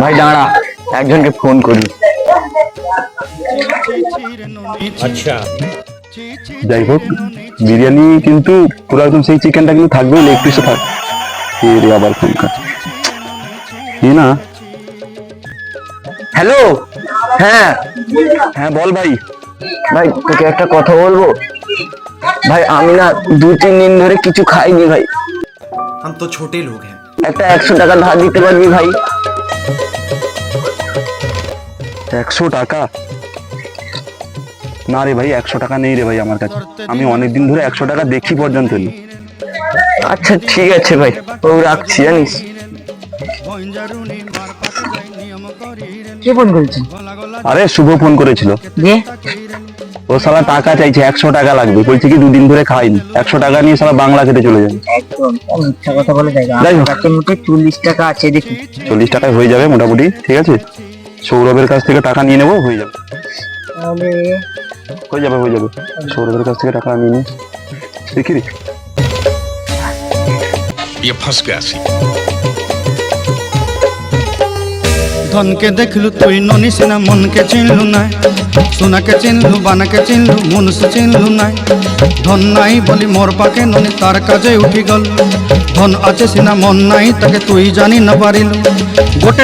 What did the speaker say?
ভাই দাঁড়া, একজনকে ফোন করি। अच्छा। যাই হোক, বিরিয়ানি কিন্তু পুরো একদম সেই চিকেনটা কিন্তু থাকবেই, লেগ পিসও থাক। এর আবার ফোন কাট কি না। হ্যালো। হ্যাঁ হ্যাঁ বল ভাই। ভাই, তোকে একটা কথা বলবো ভাই। আমি না 2-3 দিন ধরে কিছু খাইনি ভাই। हम तो छोटे लोग हैं। একটা 100 টাকা ধার দিতে পারবি ভাই? 100 টাকা? না রে ভাই, 100 টাকা নেই রে ভাই আমার কাছে। আমি অনেকদিন ধরে 100 টাকা দেখি পর্যন্ত নেই। আচ্ছা ঠিক আছে ভাই, ও রাখছি জানিস। কে ফোন করেছে? আরে শুভ ফোন করেছিল। যে ও শালা টাকা চাইছে, 100 টাকা লাগবে। বলছে কি 2 দিন ধরে খাইনি, 100 টাকা নিয়ে শালা বাংলা খেতে চলে যাবে। একদম মিথ্যা কথা বলে দেয়। যাই হোক। আমার কাছে মোটে 40 টাকা আছে, দেখি। 40 টাকায় হয়ে যাবে মোটামুটি, ঠিক আছে। সৌরভের কাছ থেকে টাকা নিয়ে নেবো, হয়ে যাবে। তাহলে হয়ে যাবে হয়ে যাবে। সৌরভের কাছ থেকে টাকা নিয়ে নি, দেখি রে। ये फंस गया सी। ধনকে দেখলু তুই ননি সিনা মনকে চিনলু নাই, সোনাকে চিনলু বানাকে চিনলু মনুষ্য চিনলু নাই। ধন নাই বলি মোর পাকে ননি তার কাজে উঠি গল, ধন আছে সিনা মন নাই তাকে তুই জানি না পারিলু। গোটে